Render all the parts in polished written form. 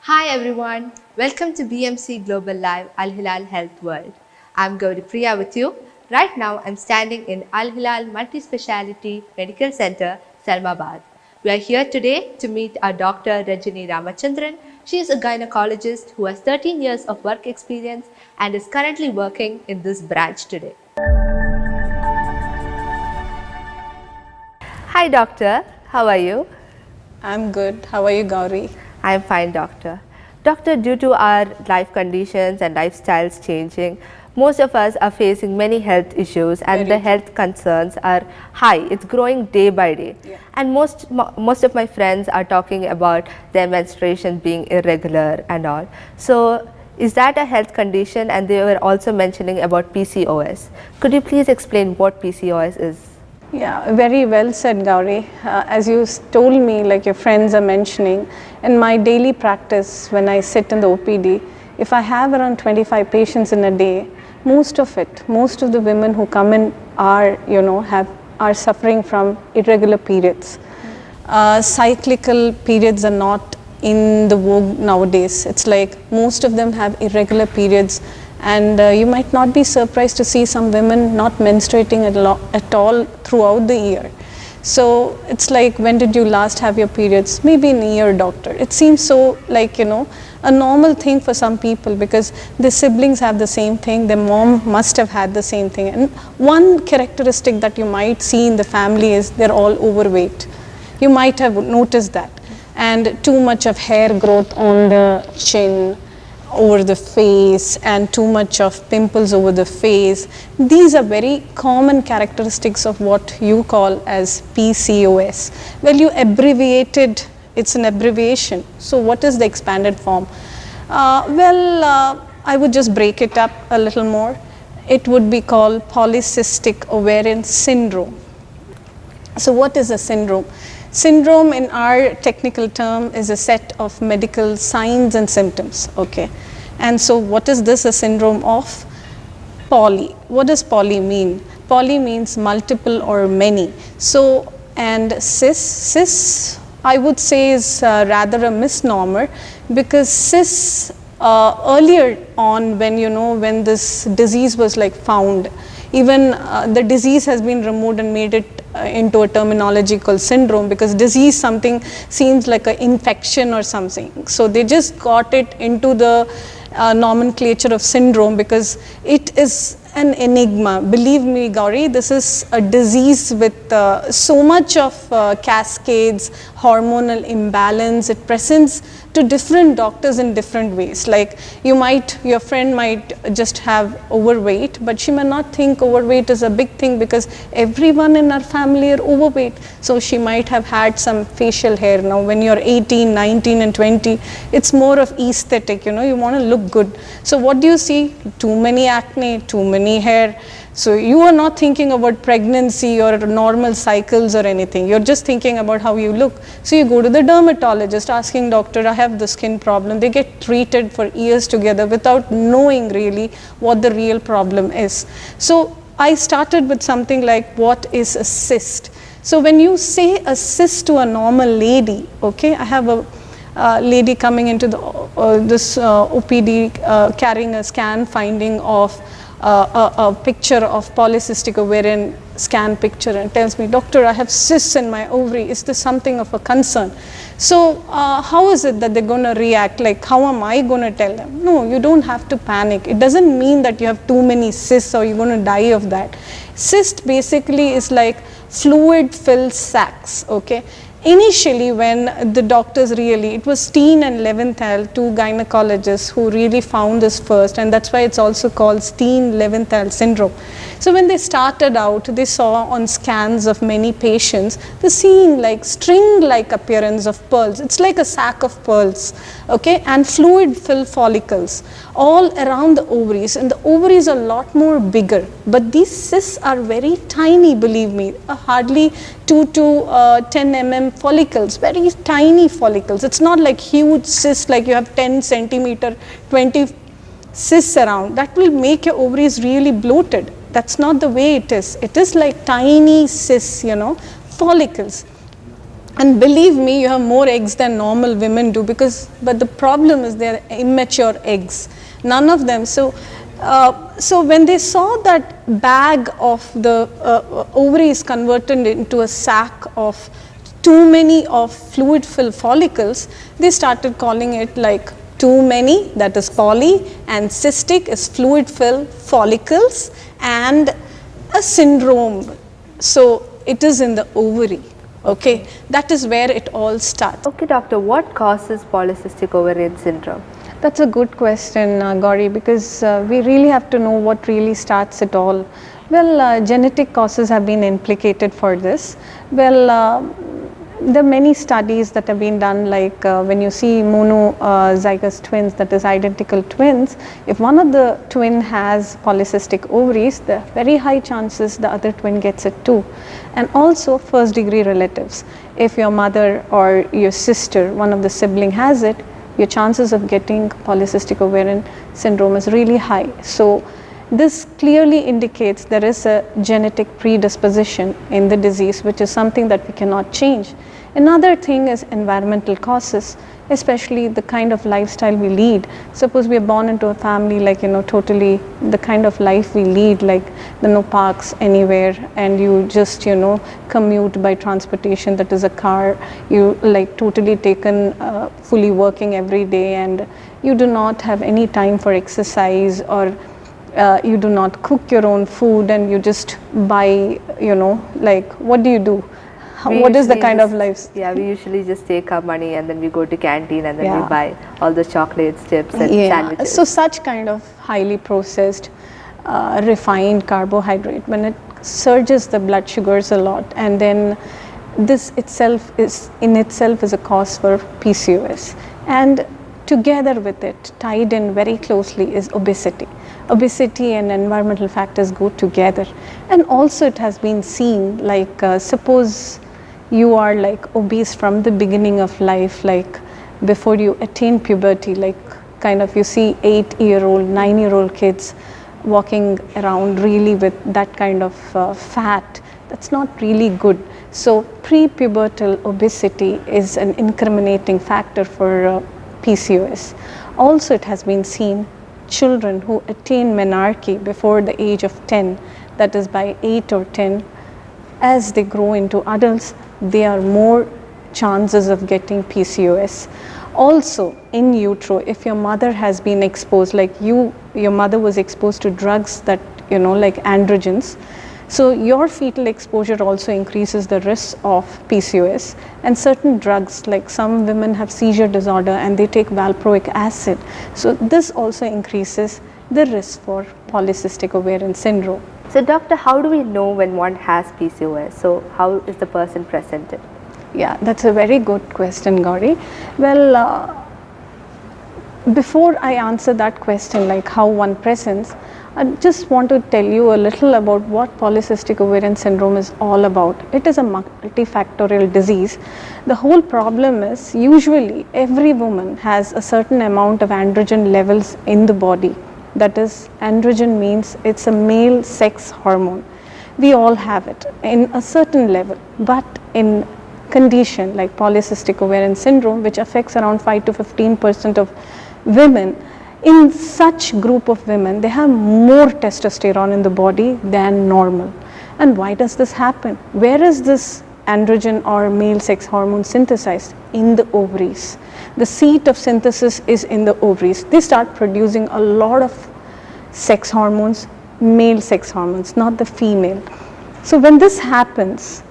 Hi everyone, welcome to BMC Global Live Hilal Health World. I'm Gowri Priya with you. Right now I'm standing in Hilal Multi-Speciality Medical Center, Salmabad. We are here today to meet our Dr. Rajani Ramachandran. She is a gynecologist who has 13 years of work experience and is currently working in this branch today. Hi doctor, how are you? I'm good. How are you, Gowri? I am fine, doctor. Doctor, due to our life conditions and lifestyles changing, most of us are facing many health issues and the health concerns are high. It's growing day by day. Yeah. And most of my friends are talking about their menstruation being irregular and all. So, is that a health condition? And they were also mentioning about PCOS. Could you please explain what PCOS is? Yeah, very well said, Gowri. As you told me, like your friends are mentioning, in my daily practice, when I sit in the OPD, if I have around 25 patients in a day, most of the women who come in are, are suffering from irregular periods. Cyclical periods are not in the vogue nowadays. It's like most of them have irregular periods. And you might not be surprised to see some women not menstruating at all throughout the year. So it's like, when did you last have your periods? Maybe in a year, doctor. It seems so like, a normal thing for some people because their siblings have the same thing, their mom must have had the same thing. And one characteristic that you might see in the family is they're all overweight. You might have noticed that. And too much of hair growth on the chin, over the face, and too much of pimples over the face. These are very common characteristics of what you call as PCOS. Well, you abbreviated, it's an abbreviation. So what is the expanded form? I would just break it up a little more. It would be called polycystic ovarian syndrome. So what is a syndrome? Syndrome in our technical term is a set of medical signs and symptoms, okay? And so what is this a syndrome of? Poly. What does poly mean? Poly means multiple or many. So, and cis I would say is rather a misnomer because cis earlier on when this disease was like found, even the disease has been removed and made it into a terminology called syndrome because disease something seems like an infection or something. So they just got it into the nomenclature of syndrome because it is an enigma. Believe me, Gowri, this is a disease with so much of cascades, hormonal imbalance. It presents to different doctors in different ways. Like your friend might just have overweight, but she may not think overweight is a big thing because everyone in our family are overweight. So she might have had some facial hair. Now when you're 18, 19 and 20, it's more of aesthetic, you want to look good. So what do you see? Too many acne, too many hair. So you are not thinking about pregnancy or normal cycles or anything. You're just thinking about how you look. So you go to the dermatologist asking, doctor, I have the skin problem. They get treated for years together without knowing really what the real problem is. So I started with something like, what is a cyst? So when you say a cyst to a normal lady, okay, I have a lady coming into this OPD carrying a scan finding of a picture of polycystic ovarian scan picture and tells me, doctor, I have cysts in my ovary. Is this something of a concern? So how is it that they're going to react? Like, how am I going to tell them? No, you don't have to panic. It doesn't mean that you have too many cysts or you're going to die of that. Cyst basically is like fluid-filled sacs, okay? Initially, when the doctors it was Steen and Leventhal, two gynecologists who really found this first, and that's why it's also called Steen-Leventhal syndrome. So when they started out, they saw on scans of many patients, they're seeing like string-like appearance of pearls. It's like a sack of pearls, okay, and fluid-filled follicles all around the ovaries, and the ovaries are a lot more bigger, but these cysts are very tiny, believe me, hardly 2 to 10 mm follicles, very tiny follicles. It's not like huge cysts like you have 10 centimeter, 20 cysts around. That will make your ovaries really bloated. That's not the way it is. It is like tiny cysts, follicles. And believe me, you have more eggs than normal women do, but the problem is they're immature eggs. None of them. So when they saw that bag of the ovaries converted into a sac of too many of fluid-filled follicles, they started calling it like too many, that is poly, and cystic is fluid-filled follicles, and a syndrome. So it is in the ovary. Okay, that is where it all starts. Okay, doctor, what causes polycystic ovarian syndrome? That's a good question, Gowri, because we really have to know what really starts it all. Well, genetic causes have been implicated for this. Well, there are many studies that have been done, like when you see monozygous twins, that is identical twins, if one of the twin has polycystic ovaries, there are very high chances the other twin gets it too. And also first degree relatives. If your mother or your sister, one of the sibling has it, your chances of getting polycystic ovarian syndrome is really high. So this clearly indicates there is a genetic predisposition in the disease, which is something that we cannot change. Another thing is environmental causes, especially the kind of lifestyle we lead. Suppose we are born into a family like, totally the kind of life we lead, like there are no parks anywhere, and you just, commute by transportation, that is a car, you like totally taken fully working every day, and you do not have any time for exercise, or you do not cook your own food, and you just buy, like what do you do? What is the kind of life? Yeah, we usually just take our money and then we go to canteen and then we buy all the chocolates, chips and sandwiches. So such kind of highly processed, refined carbohydrate, when it surges the blood sugars a lot, and then this itself is a cause for PCOS. And together with it, tied in very closely, is obesity. Obesity and environmental factors go together. And also it has been seen, like suppose you are like obese from the beginning of life, like before you attain puberty, like kind of you see 8-year-old, 9-year-old kids walking around really with that kind of fat, that's not really good. So pre-pubertal obesity is an incriminating factor for PCOS. Also it has been seen children who attain menarche before the age of 10, that is by 8 or 10, as they grow into adults, they are more chances of getting PCOS. Also in utero, if your mother has been exposed, like your mother was exposed to drugs that, like androgens, so your fetal exposure also increases the risk of PCOS. And certain drugs, like some women have seizure disorder and they take valproic acid, so this also increases the risk for polycystic ovarian syndrome. So doctor, how do we know when one has PCOS? So how is the person presented? Yeah, that's a very good question, Gowri. Well, before I answer that question, like how one presents, I just want to tell you a little about what polycystic ovarian syndrome is all about. It is a multifactorial disease. The whole problem is usually every woman has a certain amount of androgen levels in the body. That is, androgen means it's a male sex hormone. We all have it in a certain level, but in condition like polycystic ovarian syndrome, which affects around 5 to 15% of women, in such group of women, they have more testosterone in the body than normal. And why does this happen? Where is this androgen or male sex hormone synthesized? In the ovaries. The seat of synthesis is in the ovaries. They start producing a lot of sex hormones, male sex hormones, not the female. So when this happens,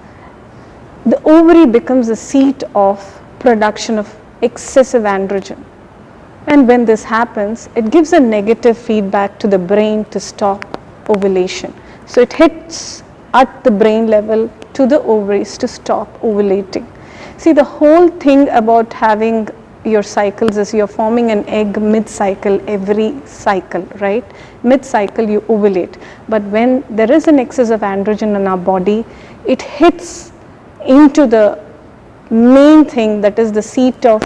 the ovary becomes the seat of production of excessive androgen. And when this happens, it gives a negative feedback to the brain to stop ovulation. So it hits at the brain level to the ovaries to stop ovulating. See, the whole thing about having your cycles is you're forming an egg mid-cycle every cycle, right? Mid-cycle you ovulate. But when there is an excess of androgen in our body, it hits into the main thing, that is the seat of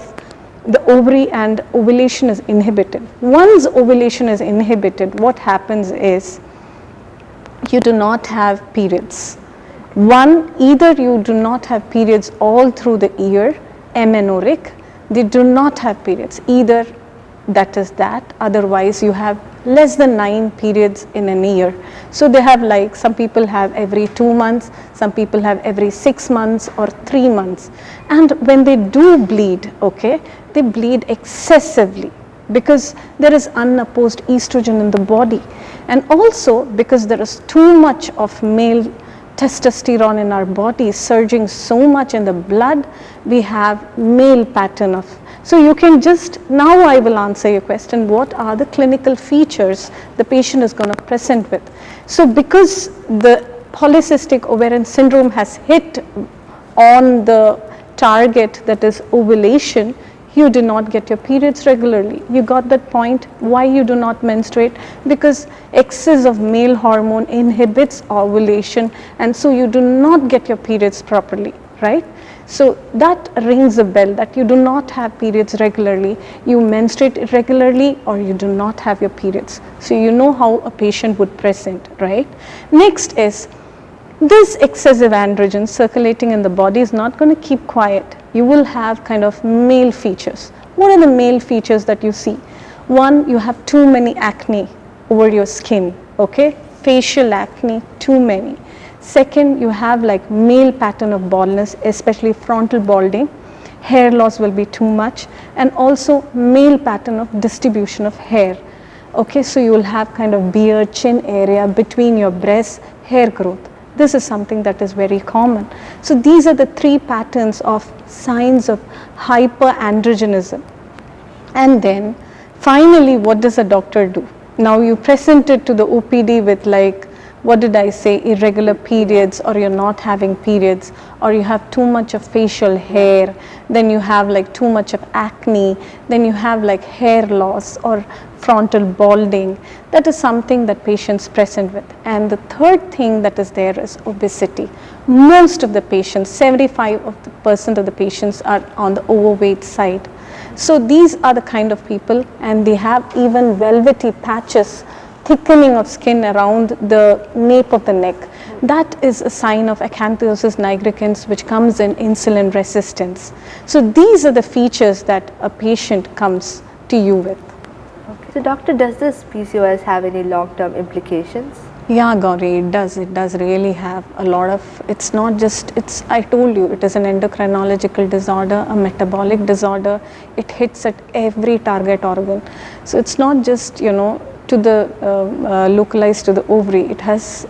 the ovary, and ovulation is inhibited. Once ovulation is inhibited, what happens is you do not have periods. One, either you do not have periods all through the year, amenorrheic, they do not have periods, either that is that, otherwise you have less than 9 periods in a year. So they have, like, some people have every 2 months, some people have every 6 months or 3 months. And when they do bleed, okay, they bleed excessively because there is unopposed estrogen in the body, and also because there is too much of male testosterone in our body surging so much in the blood, we have male pattern of. So you can just, now I will answer your question, what are the clinical features the patient is going to present with. So because the polycystic ovarian syndrome has hit on the target, that is ovulation, you do not get your periods regularly. You got that point? Why you do not menstruate? Because excess of male hormone inhibits ovulation, and so you do not get your periods properly, right? So that rings a bell that you do not have periods regularly, you menstruate irregularly, or you do not have your periods. So you know how a patient would present, right? Next is, this excessive androgen circulating in the body is not going to keep quiet. You will have kind of male features. What are the male features that you see? One, you have too many acne over your skin, okay? Facial acne, too many. Second, you have like male pattern of baldness, especially frontal balding. Hair loss will be too much, and also male pattern of distribution of hair. Okay, so you will have kind of beard, chin area between your breasts, hair growth. This is something that is very common. So these are the 3 patterns of signs of hyperandrogenism. And then finally, what does a doctor do? Now you present it to the OPD with, like, what did I say, irregular periods, or you're not having periods, or you have too much of facial hair, then you have like too much of acne, then you have like hair loss or frontal balding. That is something that patients present with. And the third thing that is there is obesity. Most of the patients, 75% of the patients are on the overweight side. So these are the kind of people, and they have even velvety patches, thickening of skin around the nape of the neck. That is a sign of acanthosis nigricans, which comes in insulin resistance. So these are the features that a patient comes to you with. Okay. So doctor, does this PCOS have any long-term implications? Yeah, Gowri, it does. It does really have a lot of, it's not just, it's, I told you, it is an endocrinological disorder, a metabolic disorder. It hits at every target organ. So it's not just, you know, to the localized to the ovary. It has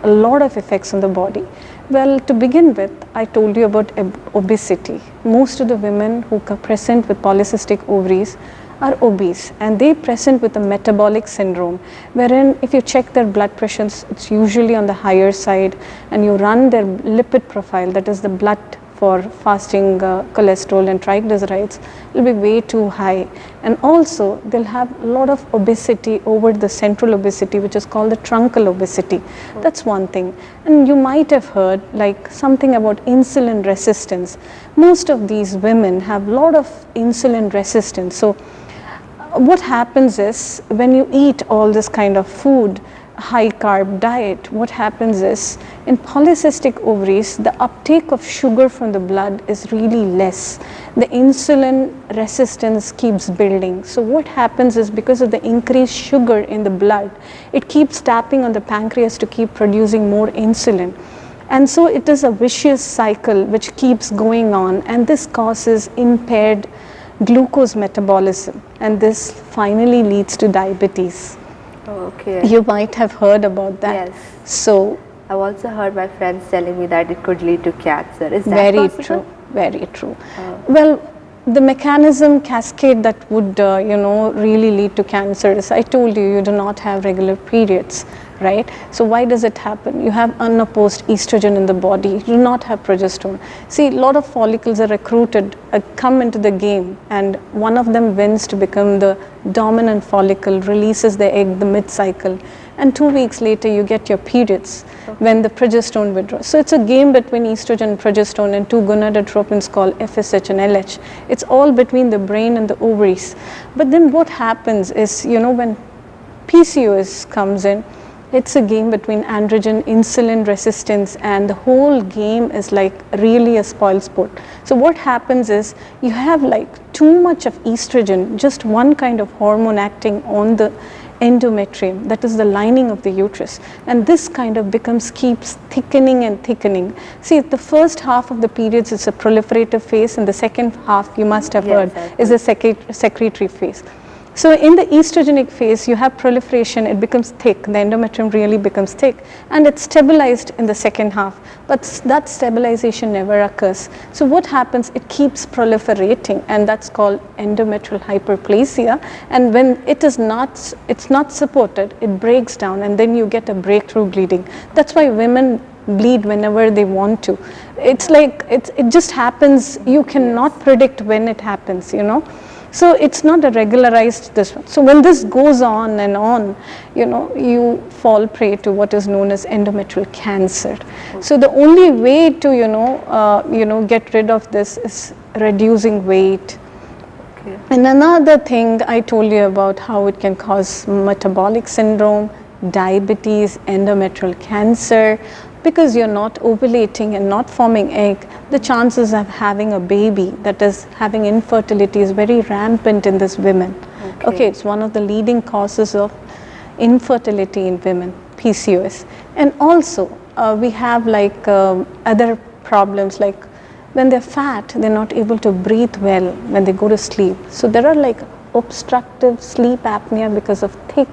a lot of effects on the body. Well, to begin with, I told you about obesity. Most of the women who present with polycystic ovaries are obese, and they present with a metabolic syndrome, wherein if you check their blood pressures, it's usually on the higher side, and you run their lipid profile, that is the blood for fasting cholesterol and triglycerides, will be way too high. And also they'll have a lot of obesity over the central obesity, which is called the truncal obesity. That's one thing. And you might have heard like something about insulin resistance. Most of these women have a lot of insulin resistance. So what happens is, when you eat all this kind of food, high carb diet, what happens is, in polycystic ovaries, the uptake of sugar from the blood is really less. The insulin resistance keeps building. So what happens is, because of the increased sugar in the blood, it keeps tapping on the pancreas to keep producing more insulin. And so it is a vicious cycle which keeps going on, and this causes impaired glucose metabolism, and this finally leads to diabetes. Okay. You might have heard about that. Yes. So I've also heard my friends telling me that it could lead to cancer. Is that very possible? true, very true. Well, the mechanism cascade that would really lead to cancer is, I told you, you do not have regular periods, right? So why does it happen? You have unopposed estrogen in the body, you do not have progesterone. See, a lot of follicles are recruited, come into the game, and one of them wins to become the dominant follicle, releases the egg the mid-cycle, and 2 weeks later you get your periods when the progesterone withdraws. So it's a game between estrogen and progesterone and 2 gonadotropins called FSH and LH. It's all between the brain and the ovaries. But then what happens is, when PCOS comes in, It's a game between androgen, insulin resistance, and the whole game is like really a spoil sport. So what happens is you have like too much of estrogen, just one kind of hormone acting on the endometrium, that is the lining of the uterus, and this kind of keeps thickening and thickening. See, the first half of the periods is a proliferative phase, and the second half, you must have heard, is a secretory phase. So in the estrogenic phase, you have proliferation, it becomes thick, the endometrium really becomes thick, and it's stabilized in the second half, but that stabilization never occurs. So what happens, it keeps proliferating, and that's called endometrial hyperplasia, and when it's not supported, it breaks down, and then you get a breakthrough bleeding. That's why women bleed whenever they want to. It's like, it just happens, you cannot predict when it happens, you know. So it's not a regularized this one. So when this goes on and on, you know, you fall prey to what is known as endometrial cancer. Okay. So the only way to get rid of this is reducing weight. Okay. And another thing I told you about how it can cause metabolic syndrome, diabetes, endometrial cancer. Because you're not ovulating and not forming egg, the chances of having a baby, that is having infertility, is very rampant in these women. Okay, it's one of the leading causes of infertility in women, PCOS. And also we have like other problems, like when they're fat, they're not able to breathe well when they go to sleep. So there are like obstructive sleep apnea because of thick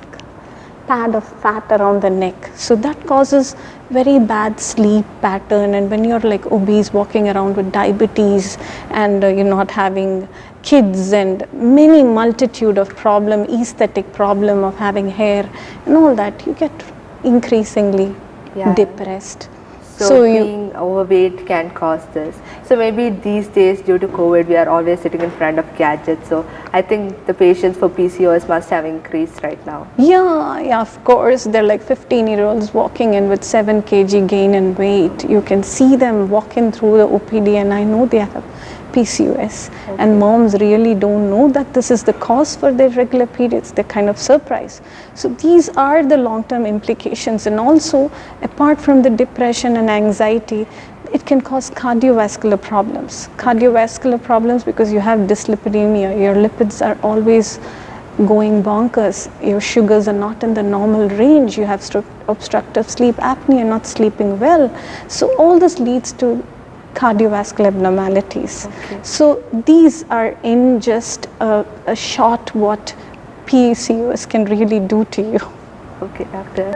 pad of fat around the neck. So that causes very bad sleep pattern, and when you're like obese, walking around with diabetes, and you're not having kids, and many multitude of problem, aesthetic problem of having hair and all that, you get increasingly depressed. So being overweight can cause this. So maybe these days, due to COVID, we are always sitting in front of gadgets. So I think the patients for PCOS must have increased right now. Yeah, of course. They're like 15-year-olds walking in with 7 kg gain in weight. You can see them walking through the OPD, and I know they have PCOS. Okay. And moms really don't know that this is the cause for their regular periods. They're kind of surprised. So these are the long-term implications. And also, apart from the depression and anxiety, it can cause cardiovascular problems. Cardiovascular problems because you have dyslipidemia. Your lipids are always going bonkers. Your sugars are not in the normal range. You have obstructive sleep apnea, not sleeping well. So all this leads to cardiovascular abnormalities. Okay. So these are in just a short what PCOS can really do to you. Okay, doctor.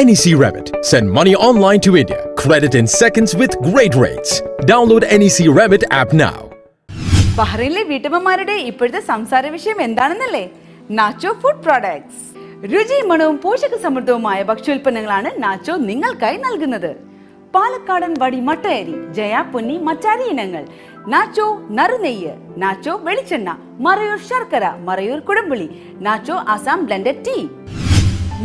NEC Remit. Send money online to India. Credit in seconds with great rates. Download NEC Remit app now. ബഹ്റൈനിലെ വീട്ടമ്മമാരുടെ ഇപ്പോഴത്തെ സംസാര വിഷയം എന്താണെന്നല്ലേ? Nacho food products. രുചിയും മണവും പോഷക സമൃദ്ധവുമായ ഭക്ഷ്യോൽപ്പന്നങ്ങളാണ് nacho നിങ്ങൾക്കായി നൽകുന്നത്. പാലക്കാടൻ വടി മട്ടയരി, ജയ പൊന്നി മച്ചാരി ഇനങ്ങൾ, നാച്ചോ നറുനെയ്യ്, നാച്ചോ വെളിച്ചെണ്ണ, മറയൂർ ശർക്കര, മറയൂർ കുടംപുളി, നാച്ചോ ആസാം ബ്ലെൻഡഡ് ടീ,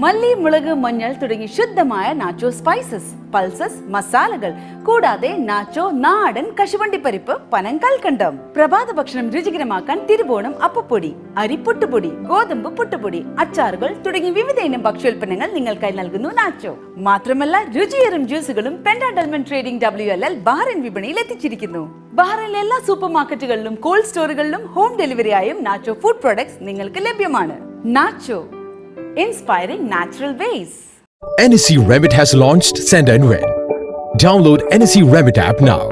മല്ലി, മുളക്, മഞ്ഞൾ തുടങ്ങി ശുദ്ധമായ നാച്ചോ സ്പൈസസ്, പൾസസ്, മസാലകൾ, കൂടാതെ നാച്ചോ നാടൻ കശുവണ്ടിപ്പരിപ്പ്, പനം കൽക്കണ്ടം. പ്രഭാത ഭക്ഷണം രുചികരമാക്കാൻ തിരുവോണം അപ്പപ്പൊടി, അരിപ്പുട്ടുപൊടി, ഗോതമ്പ് പുട്ടുപൊടി, അച്ചാറുകൾ തുടങ്ങി വിവിധ ഇനം ഭക്ഷ്യോൽപ്പന്നങ്ങൾ നിങ്ങൾക്കായി നൽകുന്നു നാച്ചോ. മാത്രമല്ല രുചിയേറും ജ്യൂസുകളും പെൻഡാഡൽമൻ ട്രേഡിംഗ് WLL ബഹ്റൈൻ വിപണിയിൽ എത്തിച്ചിരിക്കുന്നു. ബഹ്റൈനിലെ എല്ലാ സൂപ്പർ മാർക്കറ്റുകളിലും കോൾഡ് സ്റ്റോറുകളിലും ഹോം ഡെലിവറിയായും നാച്ചോ ഫുഡ് പ്രോഡക്ട്സ് നിങ്ങൾക്ക് ലഭ്യമാണ്. Nacho, inspiring natural ways. NSE Remit has launched Send and Win. Download NSE Remit app now.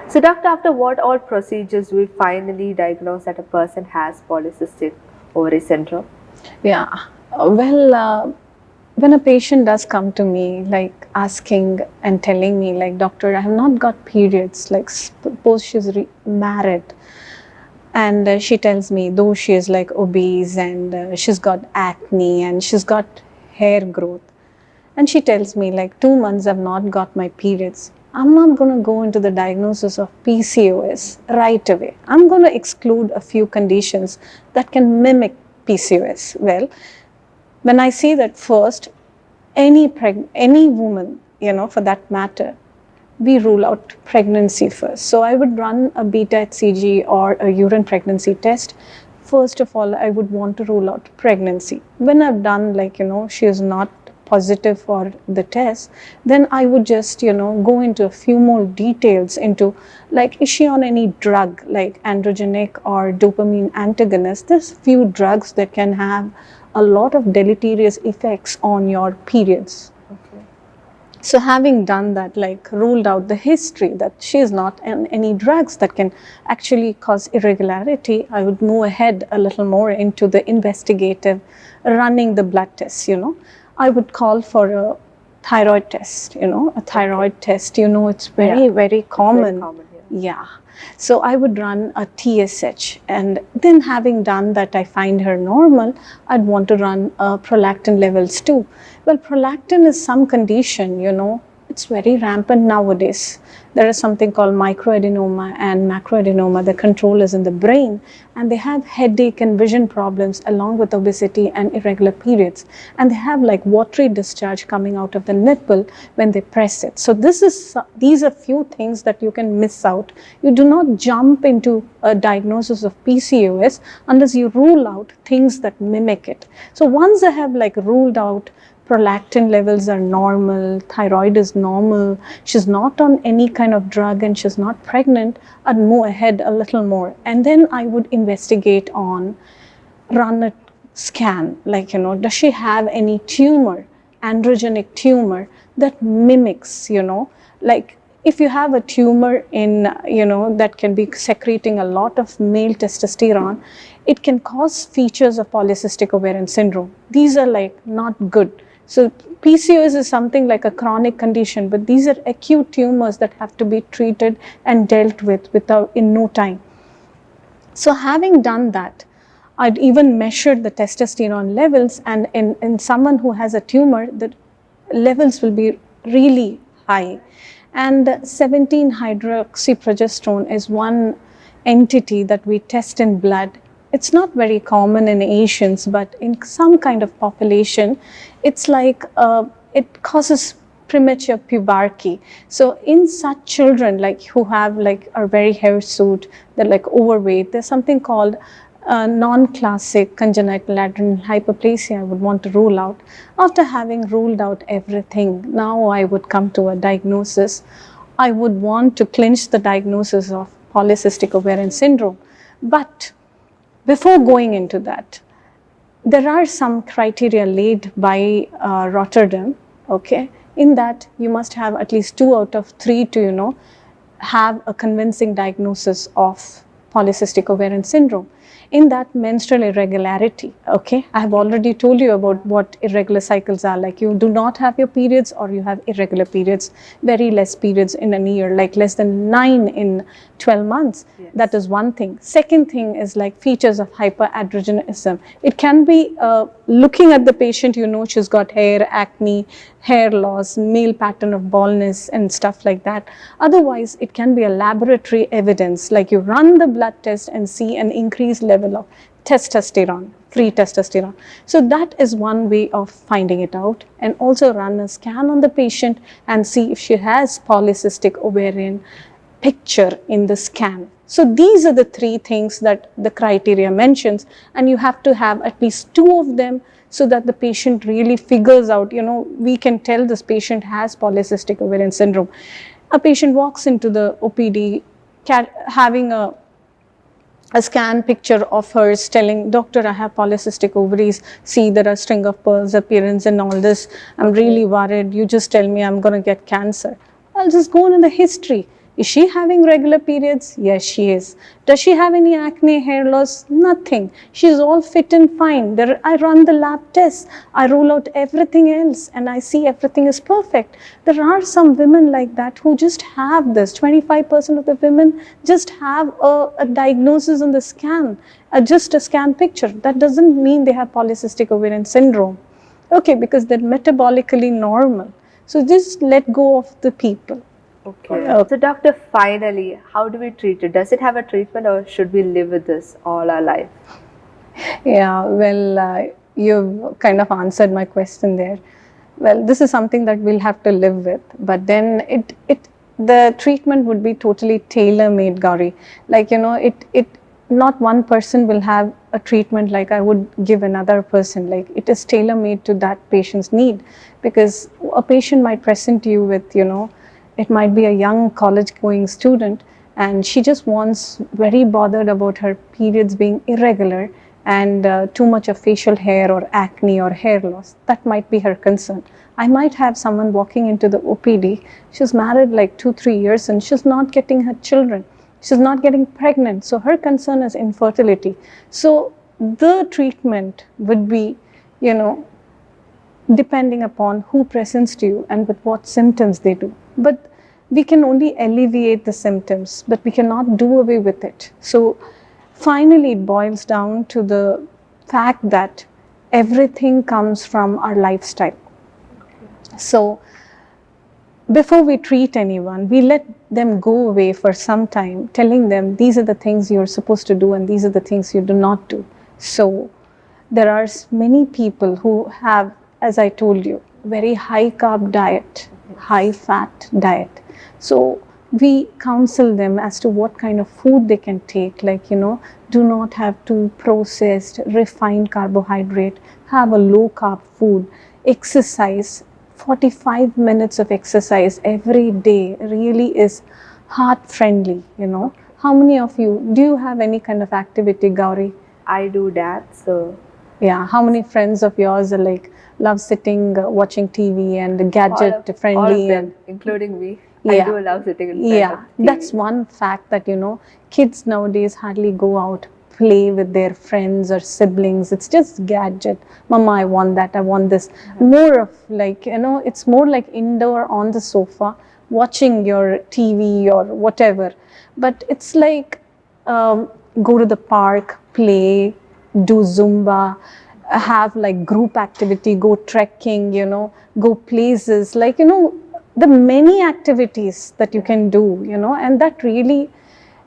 So doctor, after what all procedures do we finally diagnose that a person has polycystic ovary syndrome? Yeah, when a patient does come to me, like asking and telling me, like, doctor, I have not got periods, like suppose she's married, and she tells me, though she is like obese and she's got acne and she's got hair growth, and she tells me like 2 months I've not got my periods, I'm not going to go into the diagnosis of PCOS right away. I'm going to exclude a few conditions that can mimic PCOS. Well, when I say that, first, any woman, for that matter, we rule out pregnancy first. So I would run a beta HCG or a urine pregnancy test. First of all, I would want to rule out pregnancy. When I've done, she is not positive for the test, then I would just, go into a few more details into, like, is she on any drug like androgenic or dopamine antagonist? There's few drugs that can have a lot of deleterious effects on your periods. Okay. So having done that, like ruled out the history that she is not on any drugs that can actually cause irregularity, I would move ahead a little more into the investigative, running the blood tests, I would call for a thyroid test, a thyroid test, it's very, very common. Yeah. So I would run a TSH, and then having done that, I find her normal, I'd want to run prolactin levels too. Well, prolactin is some condition, it's very rampant nowadays. There is something called microadenoma and macroadenoma. The control is in the brain, and they have headache and vision problems along with obesity and irregular periods. And they have like watery discharge coming out of the nipple when they press it. So these are few things that you can miss out. You do not jump into a diagnosis of PCOS unless you rule out things that mimic it. So once I have like ruled out prolactin levels are normal, thyroid is normal, she's not on any kind of drug and she's not pregnant, I'd move ahead a little more. And then I would investigate on, run a scan, like, does she have any tumor, androgenic tumor that mimics, like if you have a tumor in, that can be secreting a lot of male testosterone, it can cause features of polycystic ovarian syndrome. These are like not good. So PCOS is something like a chronic condition, but these are acute tumors that have to be treated and dealt with in no time. So having done that, I'd even measured the testosterone levels, and in someone who has a tumor, the levels will be really high. And 17-hydroxyprogesterone is one entity that we test in blood. It's not very common in Asians, but in some kind of population, it's like it causes premature puberty. So in such children like who have like are very hirsute, they're like overweight, there's something called non-classic congenital adrenal hyperplasia I would want to rule out. After having ruled out everything, now I would come to a diagnosis. I would want to clinch the diagnosis of polycystic ovarian syndrome. But before going into that, there are some criteria laid by Rotterdam, okay? In that, you must have at least 2 out of 3 to, have a convincing diagnosis of polycystic ovarian syndrome. In that, menstrual irregularity, okay, I have already told you about what irregular cycles are like. You do not have your periods, or you have irregular periods, very less periods in a year, like less than 9 in 12 months. Yes. That is one thing. Second thing is like features of hyperandrogenism. It can be looking at the patient, you know, she's got hair, acne, hair loss, male pattern of baldness and stuff like that. Otherwise, it can be a laboratory evidence, like you run the blood test and see an increased level of testosterone, free testosterone. So that is one way of finding it out, and also run a scan on the patient and see if she has polycystic ovarian picture in the scan. So these are the 3 things that the criteria mentions, and you have to have at least 2 of them so that the patient really figures out, you know, we can tell this patient has polycystic ovarian syndrome. A patient walks into the OPD having a scan picture of hers, telling, doctor, I have polycystic ovaries, see there are string of pearls appearance and all this, I'm really worried, you just tell me I'm going to get cancer. I'll just go on the history. Is she having regular periods? Yes, she is. Does she have any acne, hair loss? Nothing. She's all fit and fine. I run the lab tests. I rule out everything else and I see everything is perfect. There are some women like that who just have this. 25% of the women just have a diagnosis on the scan, just a scan picture. That doesn't mean they have polycystic ovarian syndrome. Okay, because they're metabolically normal. So just let go of the people. Okay. So doctor, finally, how do we treat it? Does it have a treatment, or should we live with this all our life? Yeah, well, you've kind of answered my question there. Well, this is something that we'll have to live with, but then the treatment would be totally tailor-made, Gowri. Like, you know, not one person will have a treatment like I would give another person. Like, it is tailor-made to that patient's need, because a patient might present to you with, you know, it might be a young college-going student, and she just wants, very bothered about her periods being irregular and too much of facial hair or acne or hair loss. That might be her concern. I might have someone walking into the OPD, she's married like 2-3 years and she's not getting her children. She's not getting pregnant. So her concern is infertility. So the treatment would be, you know, depending upon who presents to you and with what symptoms they do. But we can only alleviate the symptoms, but we cannot do away with it. So finally, it boils down to the fact that everything comes from our lifestyle. So before we treat anyone, we let them go away for some time, telling them these are the things you're supposed to do and these are the things you do not do. So there are many people who have, as I told you, very high carb diet, high fat diet. So we counsel them as to what kind of food they can take, like, you know, do not have too processed, refined carbohydrate, have a low carb food, exercise. 45 minutes of exercise every day really is heart friendly, you know. How many of you, do you have any kind of activity, Gowri? I do that, so. Yeah, how many friends of yours are like, love sitting, watching TV and gadget friendly? All of them, and including me. Yeah. I do love sitting in front of TV. That's one fact that, you know, kids nowadays hardly go out, play with their friends or siblings. It's just gadget. Mama, I want that, I want this. More of like, you know, it's more like indoor on the sofa, watching your TV or whatever. But it's like, go to the park, play, do Zumba, have like group activity, go trekking, you know, go places, like, you know, the many activities that you can do, you know, and that really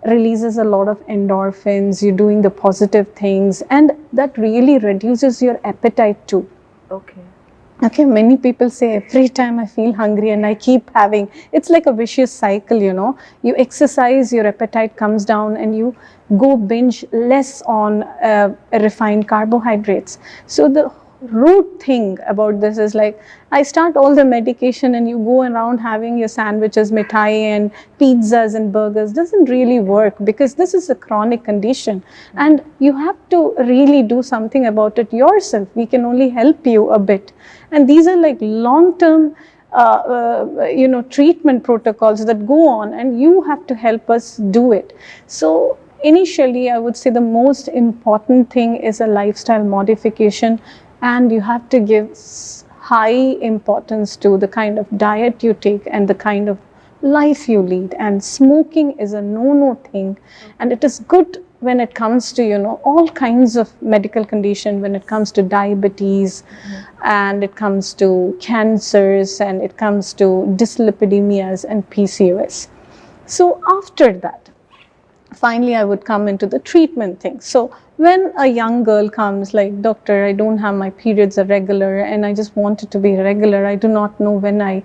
releases a lot of endorphins. You're doing the positive things, and that really reduces your appetite too. Okay, many people say every time I feel hungry and I keep having, it's like a vicious cycle, you know. You exercise, your appetite comes down and you go binge less on refined carbohydrates. So the root thing about this is like, I start all the medication and you go around having your sandwiches, mithai and pizzas and burgers. Doesn't really work, because this is a chronic condition and you have to really do something about it yourself. We can only help you a bit. And these are like long-term you know, treatment protocols that go on, and you have to help us do it. So initially, I would say the most important thing is a lifestyle modification, and you have to give high importance to the kind of diet you take and the kind of life you lead. And smoking is a no-no thing, and it is good when it comes to, you know, all kinds of medical condition, when it comes to diabetes, and it comes to cancers, and it comes to dyslipidemias and PCOS. So after that, finally I would come into the treatment thing. So when a young girl comes like, doctor, I don't have my periods are regular and I just want it to be regular. I do not know when I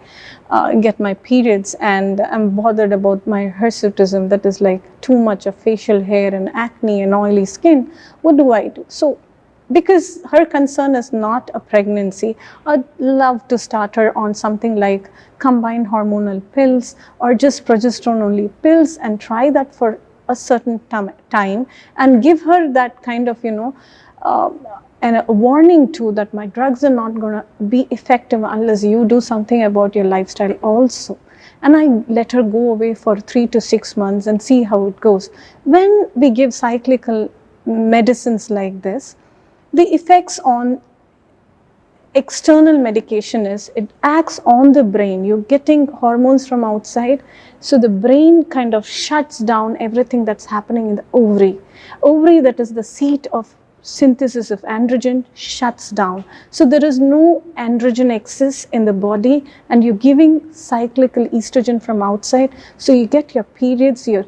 get my periods, and I'm bothered about my hirsutism, that is like too much of facial hair and acne and oily skin. What do I do? So because her concern is not a pregnancy, I'd love to start her on something like combined hormonal pills or just progesterone only pills, and try that for a certain time and give her that kind of, you know, and a warning too, that my drugs are not going to be effective unless you do something about your lifestyle also. And I let her go away for 3 to 6 months and see how it goes. When we give cyclical medicines like this, the effects on external medication is it acts on the brain. You're getting hormones from outside, so the brain kind of shuts down everything that's happening in the ovary. Ovary, that is the seat of synthesis of androgen, shuts down. So there is no androgen excess in the body, and you're giving cyclical estrogen from outside. So you get your periods, your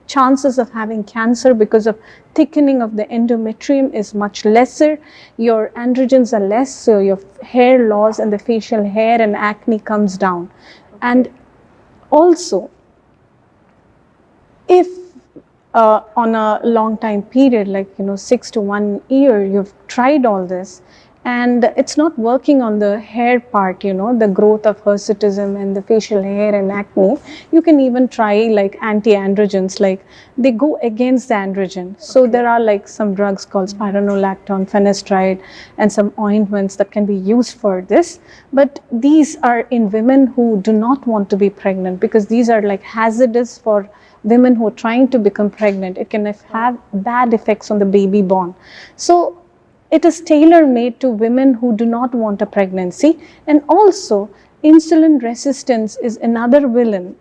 chances of having cancer because of thickening of the endometrium is much lesser. Your androgens are less, so your hair loss and the facial hair and acne comes down. And also, if on a long time period, like, you know, 6 to 1 year, you've tried all this and it's not working on the hair part, you know, the growth of hirsutism and the facial hair and acne, you can even try like anti-androgens, like they go against the androgen. So there are like some drugs called spironolactone, finasteride, and some ointments that can be used for this. But these are in women who do not want to be pregnant, because these are like hazardous for women who are trying to become pregnant. It can have bad effects on the baby born. So it is tailor-made to women who do not want a pregnancy. And also, insulin resistance is another villain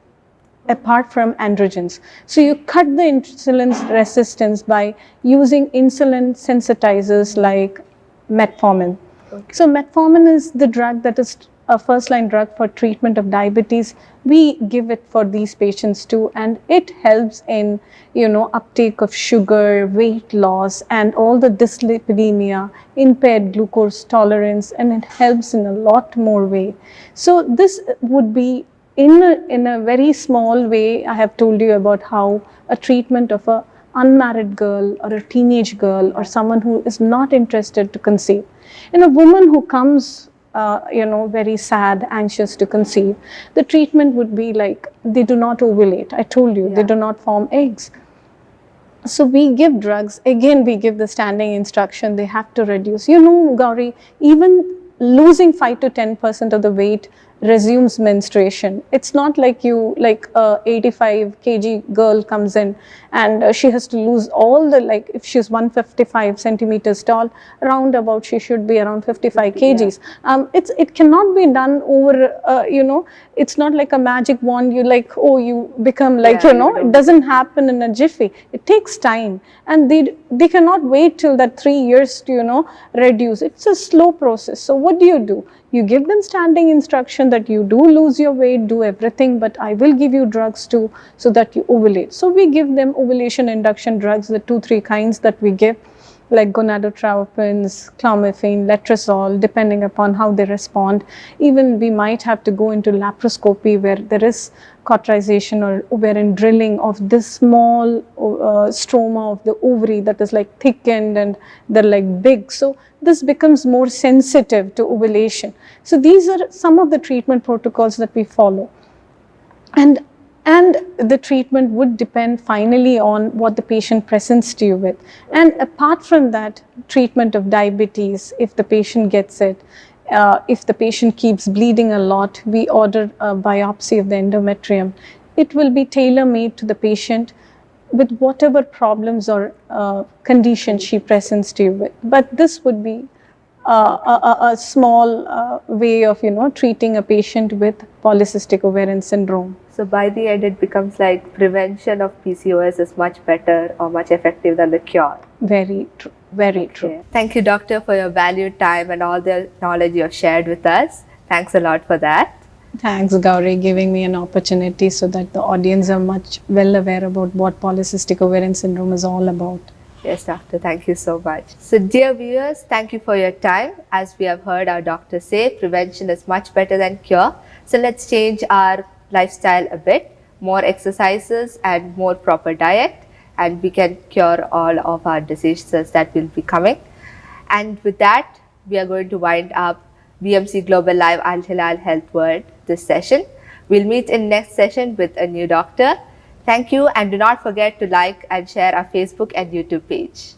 apart from androgens. So you cut the insulin resistance by using insulin sensitizers like metformin. Okay. So metformin is the drug that is a first-line drug for treatment of diabetes. We give it for these patients too, and it helps in, you know, uptake of sugar, weight loss, and all the dyslipidemia, impaired glucose tolerance, and it helps in a lot more way. So this would be in a very small way. I have told you about how a treatment of a unmarried girl or a teenage girl or someone who is not interested to conceive. In a woman who comes you know, very sad, anxious to conceive, the treatment would be like, they do not ovulate. I told you, they do not form eggs. So we give drugs. Again, we give the standing instruction. They have to reduce. You know, Gowri, even losing 5 to 10% of the weight resumes menstruation. It's not like you, like a 85 kg girl comes in and she has to lose all the, like if she's 155 centimeters tall, round about she should be around 55 kgs. It cannot be done over, you know, it's not like a magic wand, you like, oh, you become like, you know, it doesn't happen in a jiffy. It takes time, and they cannot wait till that 3 years to, you know, reduce. It's a slow process. So what do? You give them standing instruction that you do lose your weight, do everything, but I will give you drugs too so that you ovulate. So we give them ovulation induction drugs, the 2-3 kinds that we give, like gonadotropins, clomiphene, letrozole, depending upon how they respond. Even we might have to go into laparoscopy where there is cauterization or ovarian drilling of this small stroma of the ovary that is like thickened and they're like big. So this becomes more sensitive to ovulation. So these are some of the treatment protocols that we follow. And the treatment would depend finally on what the patient presents to you with. And apart from that, treatment of diabetes, if the patient gets it, if the patient keeps bleeding a lot, we order a biopsy of the endometrium. It will be tailor-made to the patient. with whatever problems or conditions she presents to you with. But this would be a small way of, treating a patient with polycystic ovarian syndrome. So by the end, it becomes like prevention of PCOS is much better or much effective than the cure. Very true. Very true. Okay. Thank you, doctor, for your valued time and all the knowledge you have shared with us. Thanks a lot for that. Thanks, Gowri, giving me an opportunity so that the audience are much well aware about what polycystic ovarian syndrome is all about. Yes, doctor. Thank you so much. So, dear viewers, thank you for your time. As we have heard our doctor say, prevention is much better than cure. So, let's change our lifestyle a bit. More exercises and more proper diet, and we can cure all of our diseases that will be coming. And with that, we are going to wind up BMC Global Live and Hilal Health World this session. We'll meet in next session with a new doctor. Thank you, and do not forget to like and share our Facebook and YouTube page.